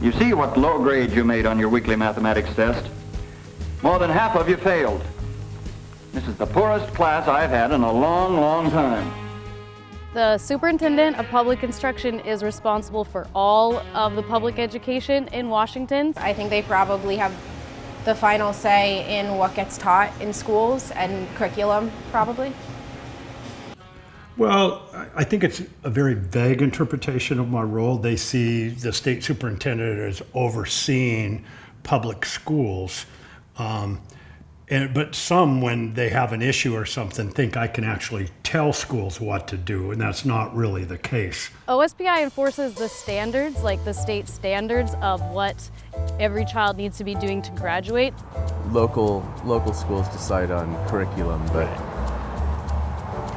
You see what low grade you made on your weekly mathematics test. More than half of you failed. This is the poorest class I've had in a long, long time. The Superintendent of Public Instruction is responsible for all of the public education in Washington. I think they probably have the final say in what gets taught in schools and curriculum, probably. Well, I think it's a very vague interpretation of my role. They see the state superintendent as overseeing public schools. But some, when they have an issue or something, think I can actually tell schools what to do, and that's not really the case. OSPI enforces the standards, like the state standards of what every child needs to be doing to graduate. Local schools decide on curriculum, but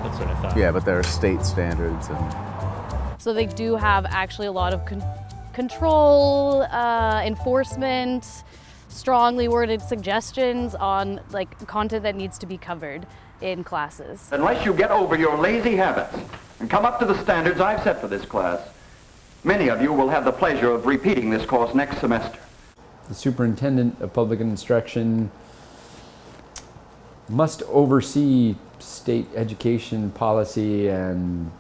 that's what I thought. Yeah, but there are state standards, and so they do have actually a lot of control, enforcement, strongly worded suggestions on content that needs to be covered in classes. Unless you get over your lazy habits and come up to the standards I've set for this class, many of you will have the pleasure of repeating this course next semester. The Superintendent of Public Instruction must oversee state education policy and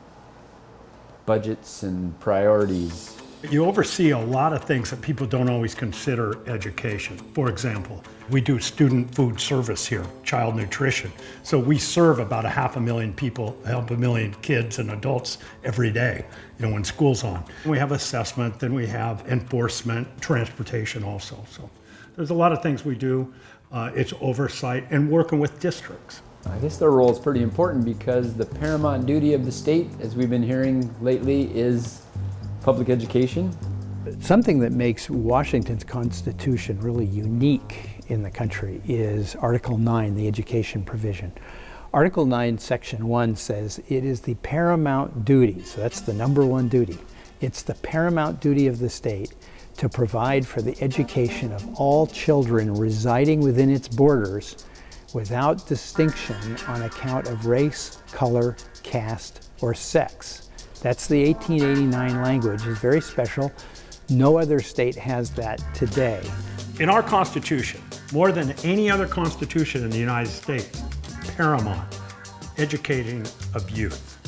budgets and priorities. You oversee a lot of things that people don't always consider education. For example, we do student food service here, child nutrition. So we serve about 500,000 people, help 1 million kids and adults every day, when school's on. We have assessment, then we have enforcement, transportation also. So there's a lot of things we do. It's oversight and working with districts. I guess their role is pretty important because the paramount duty of the state, as we've been hearing lately, is public education. Something that makes Washington's Constitution really unique in the country is Article 9, the education provision. Article 9, Section 1 says it is the paramount duty, so that's the number one duty. It's the paramount duty of the state to provide for the education of all children residing within its borders without distinction on account of race, color, caste, or sex. That's the 1889 language. It's very special. No other state has that today. In our Constitution, more than any other constitution in the United States, paramount, educating of youth.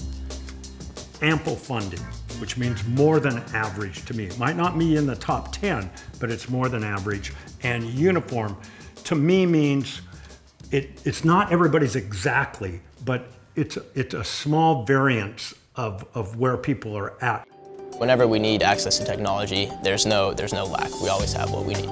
Ample funding, which means more than average to me. It might not be in the top 10, but it's more than average. And uniform, to me, means it's not everybody's exactly, but it's a small variance of where people are at. Whenever we need access to technology, there's no lack. We always have what we need.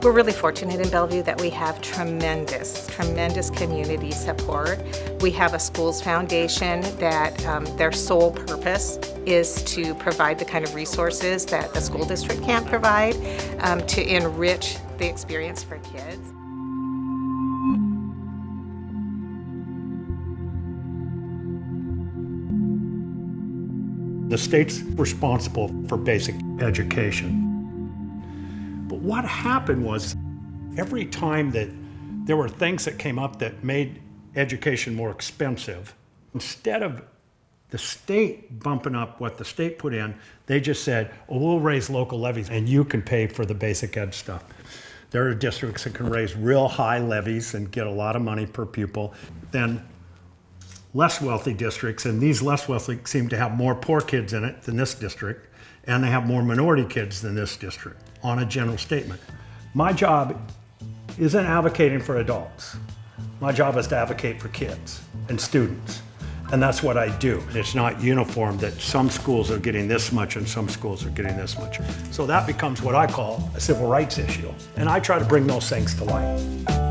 We're really fortunate in Bellevue that we have tremendous community support. We have a schools foundation that their sole purpose is to provide the kind of resources that the school district can't provide to enrich the experience for kids. The state's responsible for basic education. But what happened was, every time that there were things that came up that made education more expensive, instead of the state bumping up what the state put in, they just said, oh, we'll raise local levies and you can pay for the basic ed stuff. There are districts that can raise real high levies and get a lot of money per pupil. Then less wealthy districts, and these less wealthy seem to have more poor kids in it than this district, and they have more minority kids than this district, on a general statement. My job isn't advocating for adults. My job is to advocate for kids and students, and that's what I do. It's not uniform that some schools are getting this much and some schools are getting this much. So that becomes what I call a civil rights issue, and I try to bring those things to light.